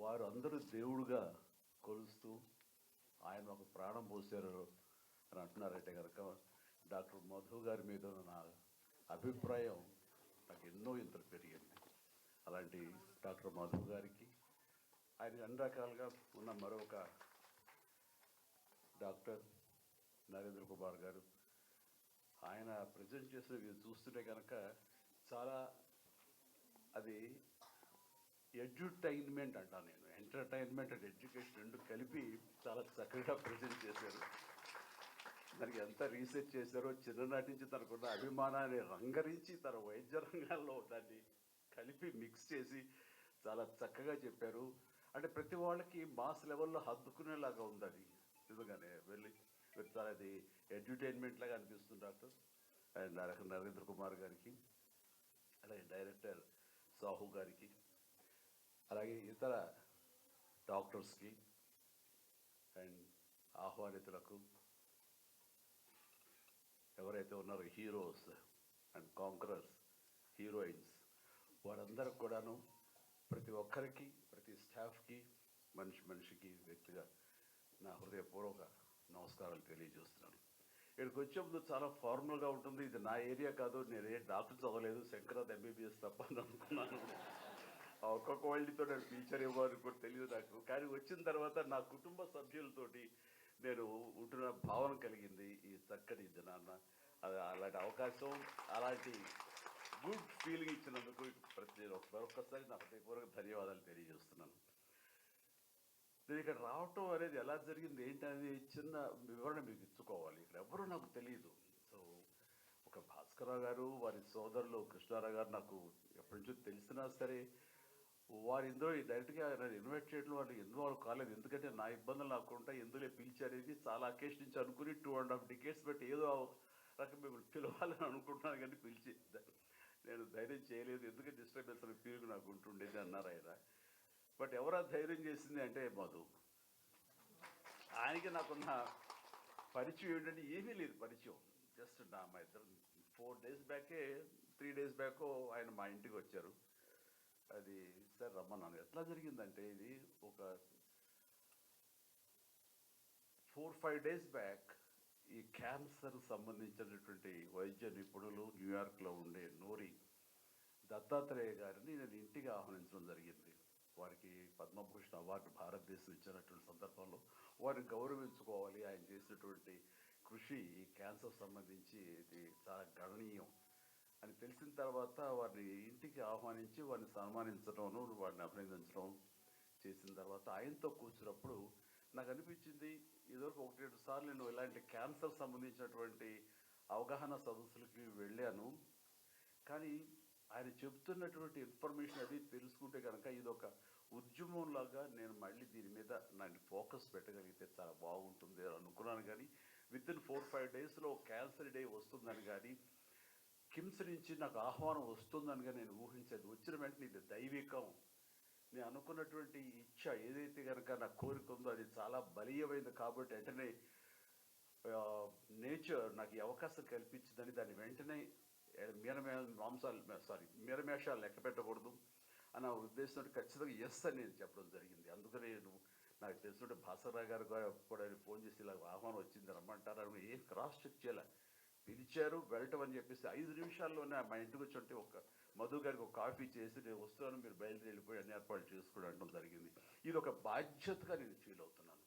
వారు అందరూ దేవుడుగా కొలుస్తూ ఆయన ఒక ప్రాణం పోసారు అని అంటున్నారంటే కనుక డాక్టర్ మధు గారి మీద ఉన్న నా అభిప్రాయం నాకు ఎన్నో ఇంత పెరిగింది. అలాంటి డాక్టర్ మధు గారికి ఆయన అన్ని రకాలుగా ఉన్న మరొక డాక్టర్ నరేంద్ర కుమార్ గారు ఆయన ప్రజెంట్ చేసిన చూస్తుంటే కనుక చాలా అది ఎడ్యుటైన్మెంట్ అంటాను నేను. ఎంటర్టైన్మెంట్ అండ్ ఎడ్యుకేషన్ రెండు కలిపి చాలా చక్కగా ప్రజెంట్ చేశారు. దానికి ఎంత రీసెర్చ్ చేశారో చిన్ననాటి నుంచి తనకున్న అభిమానాన్ని రంగరించి తన వైద్య రంగాల్లో దాన్ని కలిపి మిక్స్ చేసి చాలా చక్కగా చెప్పారు. అంటే ప్రతి వాళ్ళకి మాస్ లెవెల్లో హద్దుకునేలాగా ఉంది అది. నిజంగానే వెళ్ళి చాలా అది ఎడ్యుటైన్మెంట్ లాగా అనిపిస్తుంది డాక్టర్. అండ్ నరేంద్ర కుమార్ గారికి, అలాగే డైరెక్టర్ సాహు గారికి, అలాగే ఇతర డాక్టర్స్కి అండ్ ఆహ్వానితులకు, ఎవరైతే ఉన్నారో హీరోస్ అండ్ కాంకరర్స్, హీరోయిన్స్, వారందరికి కూడాను ప్రతి ఒక్కరికి, ప్రతి స్టాఫ్కి, మనిషికి వ్యక్తిగా నా హృదయపూర్వక నమస్కారాలు తెలియజేస్తున్నాను. ఇక్కడికి వచ్చే ముందు చాలా ఫార్మల్గా ఉంటుంది. ఇది నా ఏరియా కాదు, నేను ఏ డాక్టర్ చదవలేదు, శంకరాద్ ఎంబీబీఎస్ తప్ప అని అనుకున్నాను. ఒక్కొక్క వాళ్ళతో నేను ఫ్యూచర్ ఇవ్వాలి కూడా తెలియదు నాకు. కానీ వచ్చిన తర్వాత నా కుటుంబ సభ్యులతోటి నేను ఉంటున్న భావన కలిగింది ఈ చక్కటి దినాన్న. అలాంటి అవకాశం, అలాంటి గుడ్ ఫీలింగ్ ఇచ్చినందుకు మరొకసారి నా హృదయపూర్వక ధన్యవాదాలు తెలియజేస్తున్నాను. నేను ఇక్కడ రావటం అనేది ఎలా జరిగింది ఏంటనేది చిన్న వివరణ మీకు ఇచ్చుకోవాలి. ఇక్కడ ఎవరు నాకు తెలియదు. సో ఒక భాస్కరరావు గారు, వారి సోదరులు కృష్ణారావు గారు నాకు ఎప్పటి నుంచో తెలిసినా సరే వారు ఇందులో డైరెక్ట్గా నన్ను ఇన్వైట్ చేయడం వాళ్ళు ఇన్వాల్వ్ కాలేదు. ఎందుకంటే నా ఇబ్బందులు నాకు ఉంటాయి, ఎందులో పిలిచారేది చాలా అకేషన్ నుంచి అనుకుని 2.5 decades బట్టి ఏదో రకం మిమ్మల్ని పిలవాలని అనుకుంటున్నాను, కానీ పిలిచి నేను ధైర్యం చేయలేదు. ఎందుకంటే డిస్టర్బెన్స్ అనే ఫీలింగ్ నాకు ఉంటుండేది అన్నారు ఆయన. బట్ ఎవరా ధైర్యం చేసింది అంటే మధు. ఆయనకి నాకున్న పరిచయం ఏంటంటే ఏమీ లేదు పరిచయం. జస్ట్ మా ఇద్దరు 4 days బ్యాకే 3 days బ్యాకో ఆయన మా ఇంటికి వచ్చారు. అది సార్ రమ్మన్నాను. ఎట్లా జరిగిందంటే ఇది ఒక 4-5 days బ్యాక్ ఈ క్యాన్సర్ సంబంధించినటువంటి వైద్య నిపుణులు న్యూయార్క్లో ఉండే నోరి దత్తాత్రేయ గారిని నేను ఇంటికి ఆహ్వానించడం జరిగింది. వారికి పద్మభూషణ్ అవార్డు భారతదేశం ఇచ్చినటువంటి సందర్భంలో వారిని గౌరవించుకోవాలి. ఆయన చేసినటువంటి కృషి ఈ క్యాన్సర్ సంబంధించి ఇది చాలా గణనీయం అని తెలిసిన తర్వాత వారిని ఇంటికి ఆహ్వానించి వారిని సన్మానించడం, వారిని అభినందించడం చేసిన తర్వాత ఆయనతో కూర్చున్నప్పుడు నాకు అనిపించింది, ఇదివరకు 1-2 సార్లు నేను ఇలాంటి క్యాన్సర్ సంబంధించినటువంటి అవగాహన సదస్సులకి వెళ్ళాను. కానీ ఆయన చెబుతున్నటువంటి ఇన్ఫర్మేషన్ అది తెలుసుకుంటే కనుక ఇది ఒక ఉద్యమంలాగా నేను మళ్ళీ దీని మీద నన్ను ఫోకస్ పెట్టగలిగితే చాలా బాగుంటుంది అని అనుకున్నాను. కానీ వితిన్ 4-5 daysలో క్యాన్సర్ డే వస్తుందని కానీ కిమ్స్ నుంచి నాకు ఆహ్వానం వస్తుందని కానీ నేను ఊహించేది. వచ్చిన వెంటనే ఇది దైవికం, నేను అనుకున్నటువంటి ఇచ్చ ఏదైతే కనుక నా కోరిక ఉందో అది చాలా బలీయమైంది. కాబట్టి వెంటనే నేచర్ నాకు ఈ అవకాశం కల్పించిందని దాన్ని వెంటనే మీరమేషాలు లెక్క పెట్టకూడదు అన్న ఉద్దేశంతో ఖచ్చితంగా ఎస్ అని నేను చెప్పడం జరిగింది. అందుకని నాకు తెలిసినట్టు భాస్కరరావు గారు కూడా ఫోన్ చేసి ఇలా ఆహ్వానం వచ్చింది రమ్మంటారు. ఏం క్రాస్ చెక్ చేయాలి, పిలిచారు వెళ్ళటం అని చెప్పేసి 5 నిమిషాల్లోనే మా ఇంటికి వచ్చి ఒక మధు గారికి ఒక కాఫీ చేసి నేను వస్తున్నాను, మీరు బయలుదేరి వెళ్ళిపోయి అన్ని ఏర్పాట్లు చేసుకోవడం అనడం జరిగింది. ఇది ఒక బాధ్యతగా నేను ఫీల్ అవుతున్నాను.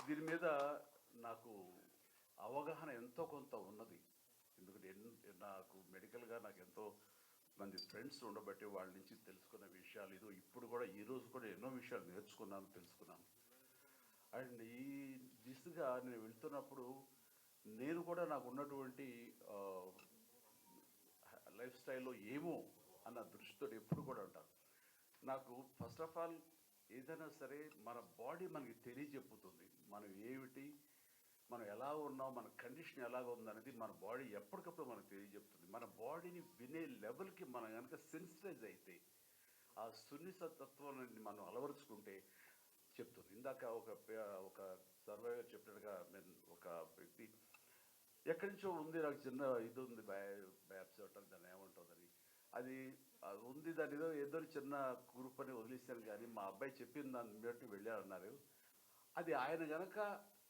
దీని మీద నాకు అవగాహన ఎంతో కొంత ఉన్నది. ఎందుకంటే నాకు మెడికల్గా నాకు ఎంతో మంది ఫ్రెండ్స్ ఉండబట్టి వాళ్ళ నుంచి తెలుసుకున్న విషయాలు ఇది ఇప్పుడు కూడా ఈరోజు కూడా ఎన్నో విషయాలు నేర్చుకున్నాను, తెలుసుకున్నాను. అండ్ ఈ దిశగా నేను వెళ్తున్నప్పుడు నేను కూడా నాకు ఉన్నటువంటి లైఫ్ స్టైల్లో ఏమో అన్న దృష్టితో ఎప్పుడు కూడా ఉంటాను. నాకు ఫస్ట్ ఆఫ్ ఆల్ ఏదైనా సరే మన బాడీ మనకి తెలియజెప్పుతుంది మనం ఏమిటి, మనం ఎలా ఉన్నాం, మన కండిషన్ ఎలాగ ఉందనేది మన బాడీ ఎప్పటికప్పుడు మనకు తెలియజెప్తుంది. మన బాడీని వినే లెవెల్కి మనం కనుక సెన్సిటైజ్ అయితే, ఆ సున్నితత్వాన్ని మనం అలవరుచుకుంటే చెప్తుంది. ఇందాక ఒక సర్వైవర్ చెప్పినట్టుగా ఒక వ్యక్తి ఎక్కడి నుంచో ఉంది, నాకు చిన్న ఇది ఉంది, బ్యాప్స్ దాన్ని ఏమంటుందని అది ఉంది, దాని ఏదో ఏదో చిన్న గ్రూప్ అని వదిలేశాను. కానీ మా అబ్బాయి చెప్పిన దాన్ని బట్టి వెళ్ళారన్నారు. అది ఆయన గనక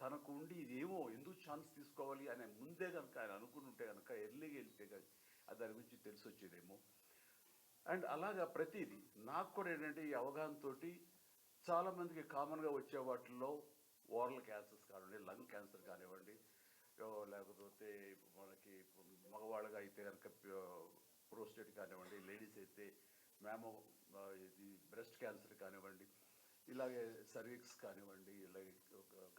తనకు ఉండి ఇదేమో ఎందుకు ఛాన్స్ తీసుకోవాలి అనే ముందే కనుక ఆయన అనుకుని ఉంటే కనుక ఎర్లీగా వెళ్తే దాని గురించి తెలిసి వచ్చేదేమో. అండ్ అలాగా ప్రతిదీ నాకు కూడా ఏంటంటే ఈ అవగాహనతోటి చాలామందికి కామన్గా వచ్చే వాటిల్లో ఓరల్ క్యాన్సర్స్ కానివ్వండి, లంగ్ క్యాన్సర్ కానివ్వండి, లేకపోతే మనకి మగవాళ్ళగా అయితే కనుక ప్రోస్టేట్ కానివ్వండి, లేడీస్ అయితే మ్యామో ఇది బ్రెస్ట్ క్యాన్సర్ కానివ్వండి, ఇలాగే సర్విక్స్ కానివ్వండి, ఇలాగే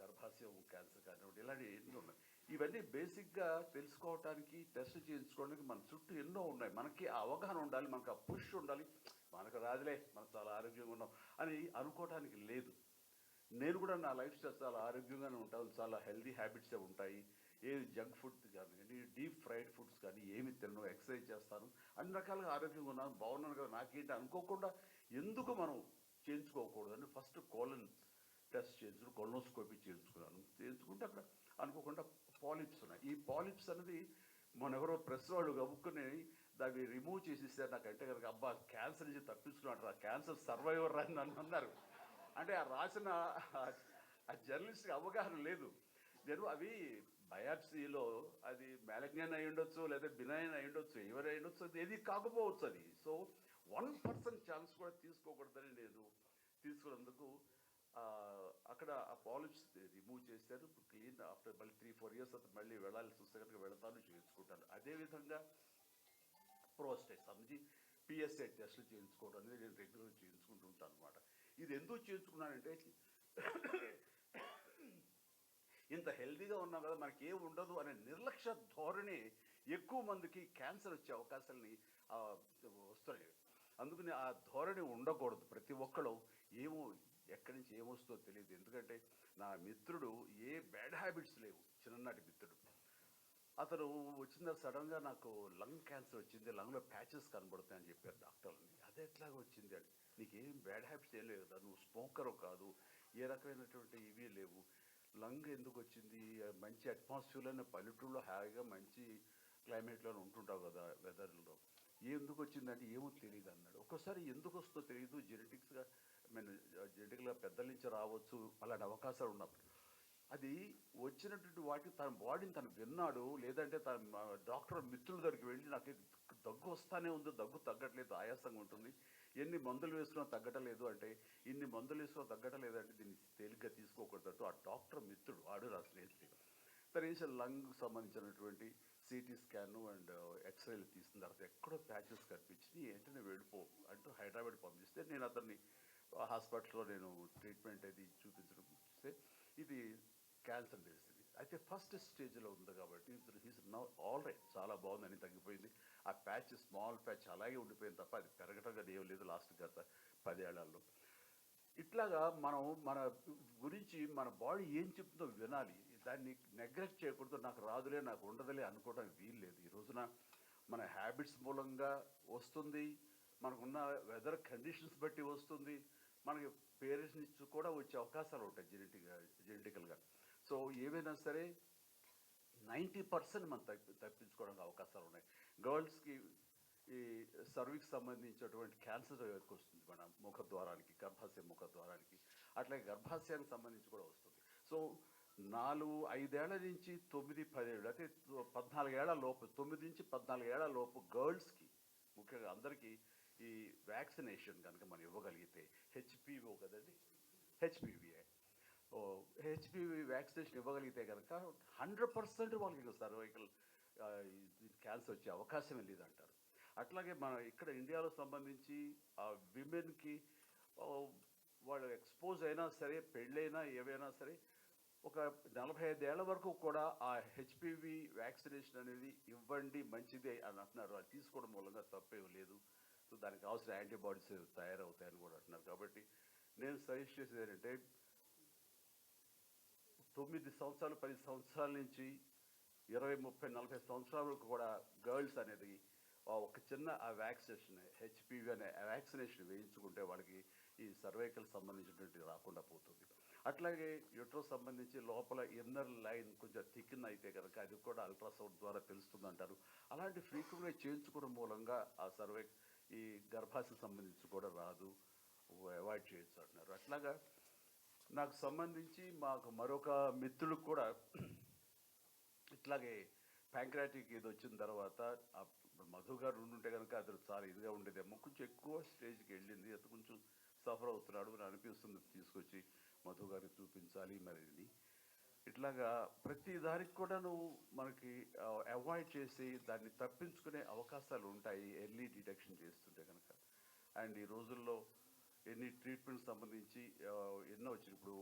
గర్భాశయం క్యాన్సర్ కానివ్వండి, ఇలాంటివి ఎన్నో ఉన్నాయి. ఇవన్నీ బేసిక్గా తెలుసుకోవటానికి, టెస్ట్ చేయించుకోవడానికి మన చుట్టూ ఎన్నో ఉన్నాయి. మనకి ఆ అవగాహన ఉండాలి, మనకు ఆ పుష్ ఉండాలి. మనకు రాదులే, మనం చాలా ఆరోగ్యంగా ఉన్నాం అని అనుకోవటానికి లేదు. నేను కూడా నా లైఫ్ స్టైల్ చాలా ఆరోగ్యంగానే ఉంటాను, చాలా హెల్దీ హ్యాబిట్సే ఉంటాయి. ఏది జంక్ ఫుడ్ కానీ, డీప్ ఫ్రైడ్ ఫుడ్స్ కానీ ఏమి తినను, ఎక్సర్సైజ్ చేస్తాను, అన్ని రకాలుగా ఆరోగ్యంగా ఉన్నాను, బాగున్నాను కదా, నాకేంటి అనుకోకుండా ఎందుకు మనం చేయించుకోకూడదని ఫస్ట్ కోలన్ టెస్ట్ చేయించుకుని కొలనోస్కోపీ చేయించుకుంటే అక్కడ అనుకోకుండా పాలిప్స్ ఉన్నాయి. ఈ పాలిప్స్ అనేది మన ఎవరో ప్రెస్ వాళ్ళు గబుక్కుని దాన్ని రిమూవ్ చేసేసారు. నాకంటే కనుక అబ్బా క్యాన్సర్ నుంచి తప్పించుకున్నాడు, ఆ క్యాన్సర్ సర్వైవర్ అని నన్ను అన్నారు. అంటే ఆ రాసిన ఆ జర్నలిస్ట్కి అవగాహన లేదు. నేను అవి బయాప్సీలో అది మ్యాలగ్నియన్ అయి ఉండొచ్చు, లేదా బినైన్ అయి ఉండొచ్చు, ఎవరు అయి ఉండొచ్చు, అది ఏది కాకపోవచ్చు. అది సో 1% ఛాన్స్ కూడా తీసుకోకూడదని నేను తీసుకున్నందుకు అక్కడ ఆ పాలిప్స్ రిమూవ్ చేశారు. క్లీన్ ఆఫ్టర్ మళ్ళీ 3-4 ఇయర్స్ తర్వాత మళ్ళీ వెళ్ళాల్సి వస్తే కనుక వెళతాను, చేయించుకుంటాను. అదేవిధంగా ప్రోస్టేట్ సంబంధించి పిఎస్ఏ టెస్టులు చేయించుకోవడం అనేది నేను రెగ్యులర్గా చేయించుకుంటూ ఉంటాను అనమాట. ఇది ఎందుకు చేయించుకున్నానంటే ఇంత హెల్తీగా ఉన్నాం కదా, మనకి ఏం ఉండదు అనే నిర్లక్ష్య ధోరణి ఎక్కువ మందికి క్యాన్సర్ వచ్చే అవకాశాలని వస్తున్నాయి. అందుకని ఆ ధోరణి ఉండకూడదు. ప్రతి ఒక్కరు ఏమో ఎక్కడి నుంచి ఏమొస్తుందో తెలియదు. ఎందుకంటే నా మిత్రుడు ఏ బ్యాడ్ హ్యాబిట్స్ లేవు, చిన్ననాటి మిత్రుడు. అతను వచ్చిన సడన్గా నాకు లంగ్ క్యాన్సర్ వచ్చింది, లంగ్లో ప్యాచెస్ కనబడుతాయని చెప్పారు డాక్టర్ని. అదే ఎట్లాగా వచ్చింది అని, నీకేం బ్యాడ్ హ్యాబిట్స్ ఏం లేవు కదా, నువ్వు స్మోకరు కాదు, ఏ రకమైనటువంటి ఇవి లేవు, లంగ్ ఎందుకు వచ్చింది, మంచి అట్మాస్ఫియర్లోనే పల్లెటూరులో హాయిగా మంచి క్లైమేట్లోనే ఉంటుంటావు కదా వెదర్లో, ఎందుకు వచ్చిందంటే ఏమో తెలియదు అన్నాడు. ఒక్కోసారి ఎందుకు వస్తుందో తెలియదు, జెనెటిక్స్గా జెనెటిక్గా పెద్దల నుంచి రావచ్చు, అలాంటి అవకాశాలు ఉన్నప్పుడు అది వచ్చినటువంటి వాటికి తన బాడీని తను విన్నాడు. లేదంటే తన డాక్టర్ మిత్రుల దగ్గరికి వెళ్ళి నాకు దగ్గు వస్తానే ఉంది, దగ్గు తగ్గట్లేదు, ఆయాసంగా ఉంటుంది, ఎన్ని మందులు వేసుకున్నా తగ్గటలేదు అంటే, ఇన్ని మందులు వేసుకున్నా తగ్గటలేదు అంటే దీన్ని తేలిగ్గా తీసుకోకూడదు. ఆ డాక్టర్ మిత్రుడు ఆడు నా స్నేహితుడు తను వేసిన లంగ్ సంబంధించినటువంటి సిటీ స్కాను అండ్ ఎక్స్రేలు తీసిన తర్వాత ఎక్కడో ప్యాచెస్ కనిపించి వెంటనే వెళ్ళిపో అంటూ హైదరాబాద్ పంపిస్తే నేను అతన్ని హాస్పిటల్లో నేను ట్రీట్మెంట్ అది చూపించడం చూస్తే ఇది క్యాన్సర్ తెలిసింది. అయితే ఫస్ట్ స్టేజ్లో ఉంది కాబట్టి హీస్ నౌ ఆల్ రైట్, చాలా బాగుందని తగ్గిపోయింది. ఆ ప్యాచ్ స్మాల్ ప్యాచ్ అలాగే ఉండిపోయింది తప్ప అది పెరగటం కదా ఏం లేదు లాస్ట్ గత 10 ఏళ్లలో. ఇట్లాగా మనం మన గురించి మన బాడీ ఏం చెప్తుందో వినాలి, దాన్ని నెగ్లెక్ట్ చేయకూడదు. నాకు రాదులే, నాకు ఉండదులే అనుకోవడానికి వీలు లేదు. ఈ రోజున మన హ్యాబిట్స్ మూలంగా వస్తుంది, మనకున్న వెదర్ కండిషన్స్ బట్టి వస్తుంది, మనకి పేరెంట్స్ నుంచి కూడా వచ్చే అవకాశాలు ఉంటాయి జెనెటికల్గా. సో ఏవైనా సరే 90% మనం తప్పించుకోవడానికి అవకాశాలు ఉన్నాయి. గర్ల్స్కి ఈ సర్వీక్స్ సంబంధించినటువంటి క్యాన్సర్ ఎక్కువ వస్తుంది మన ముఖద్వారానికి, గర్భాశయ ముఖద్వారానికి, అట్లాగే గర్భాశయానికి సంబంధించి కూడా వస్తుంది. సో 4-5 ఏళ్ల నుంచి 9-10 ఏళ్ళు, అయితే 14 ఏళ్ల లోపు, 9 నుంచి 14 ఏళ్ల లోపు గర్ల్స్కి ముఖ్యంగా అందరికీ ఈ వ్యాక్సినేషన్ కనుక మనం ఇవ్వగలిగితే, హెచ్పివి కదండి, హెచ్పివిఏ హెచ్పివి వ్యాక్సినేషన్ ఇవ్వగలిగితే కనుక 100% వాళ్ళకి సర్వైకల్ క్యాన్సర్ వచ్చే అవకాశమే లేదంటారు. అట్లాగే మన ఇక్కడ ఇండియాలో సంబంధించి ఆ విమెన్కి వాళ్ళు ఎక్స్పోజ్ అయినా సరే, పెళ్ళైనా ఏవైనా సరే, ఒక 45 ఏళ్ల వరకు కూడా ఆ హెచ్పివి వ్యాక్సినేషన్ అనేది ఇవ్వండి, మంచిదే అని అంటున్నారు. అది తీసుకోవడం మూలంగా తప్పేం లేదు. సో దానికి కావాల్సిన యాంటీబాడీస్ తయారవుతాయని కూడా అంటున్నారు. కాబట్టి నేను సజెస్ట్ చేసేది ఏంటంటే 9 సంవత్సరాలు 10 సంవత్సరాల నుంచి 20-30-40 సంవత్సరాల వరకు కూడా గర్ల్స్ అనేది ఒక చిన్న ఆ వ్యాక్సినేషన్, హెచ్పివి అనే వ్యాక్సినేషన్ వేయించుకుంటే వాళ్ళకి ఈ సర్వైకల్ సంబంధించినటువంటి రాకుండా పోతుంది. అట్లాగే యూట్రస్ సంబంధించి లోపల ఇన్నర్ లైన్ కొంచెం థిక్న్ అయితే కనుక అది కూడా అల్ట్రాసౌండ్ ద్వారా తెలుస్తుంది అంటారు. అలాంటి ఫ్రీక్వెంట్గా చేయించుకోవడం మూలంగా ఆ ఈ గర్భాశయ సంబంధించి కూడా రాదు, అవాయిడ్ చేయొచ్చు అంటున్నారు. అట్లాగా నాకు సంబంధించి మాకు మరొక మిత్రులకు కూడా ఇట్లాగే ప్యాంక్రాటిక్ ఇది వచ్చిన తర్వాత మధు గారు ఉండుంటే కనుక అది చాలా ఇదిగా ఉండేదేమో, కొంచెం ఎక్కువ స్టేజ్కి వెళ్ళింది, అది కొంచెం సఫర్ అవుతున్నాడు అని అనిపిస్తుంది. తీసుకొచ్చి మధు గారిని చూపించాలి మరి ఇది. ఇట్లాగా ప్రతి దానికి కూడా నువ్వు మనకి అవాయిడ్ చేసి దాన్ని తప్పించుకునే అవకాశాలు ఉంటాయి ఎర్లీ డిటెక్షన్ చేస్తుంటే కనుక. అండ్ ఈ రోజుల్లో ఎన్ని ట్రీట్మెంట్స్ సంబంధించి ఎన్నో వచ్చింది. ఇప్పుడు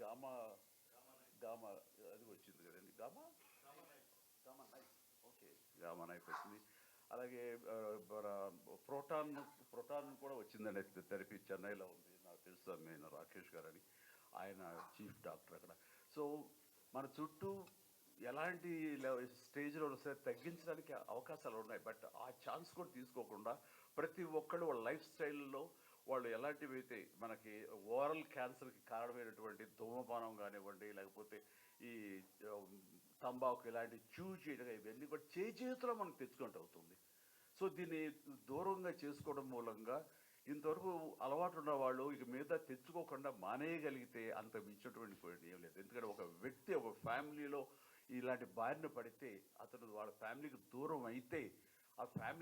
గామా గామా అది వచ్చింది కదండి, gamma gamma knife, okay, gamma knife వచ్చింది. అలాగే ప్రోటాన్ కూడా వచ్చిందండి థెరపీ, చెన్నైలో ఉంది, నాకు తెలుసు. నేను రాకేష్ గారు అని, ఆయన చీఫ్ డాక్టర్ అక్కడ. సో మన చుట్టూ ఎలాంటి స్టేజ్లో వస్తే తగ్గించడానికి అవకాశాలు ఉన్నాయి. బట్ ఆ ఛాన్స్ కూడా తీసుకోకుండా ప్రతి ఒక్కళ్ళు వాళ్ళ లైఫ్ స్టైల్లో వాళ్ళు ఎలాంటివి అయితే మనకి ఓరల్ క్యాన్సర్కి కారణమైనటువంటి ధూమపానం కానివ్వండి, లేకపోతే ఈ తంబాకు ఇలాంటి చేయడం, ఇవన్నీ కూడా చేతిలో మనకు తెచ్చుకుంటూ అవుతుంది. సో దీన్ని దూరంగా చేసుకోవడం మూలంగా ఇంతవరకు అలవాటు ఉన్న వాళ్ళు ఇక మీద తెచ్చుకోకుండా మానేయగలిగితే అంత మించినటువంటి ఏం లేదు. ఎందుకంటే ఒక వ్యక్తి ఒక ఫ్యామిలీలో ఇలాంటి బారిన పడితే అతను వాళ్ళ ఫ్యామిలీకి దూరం అయితే ఆ ఫ్యామిలీ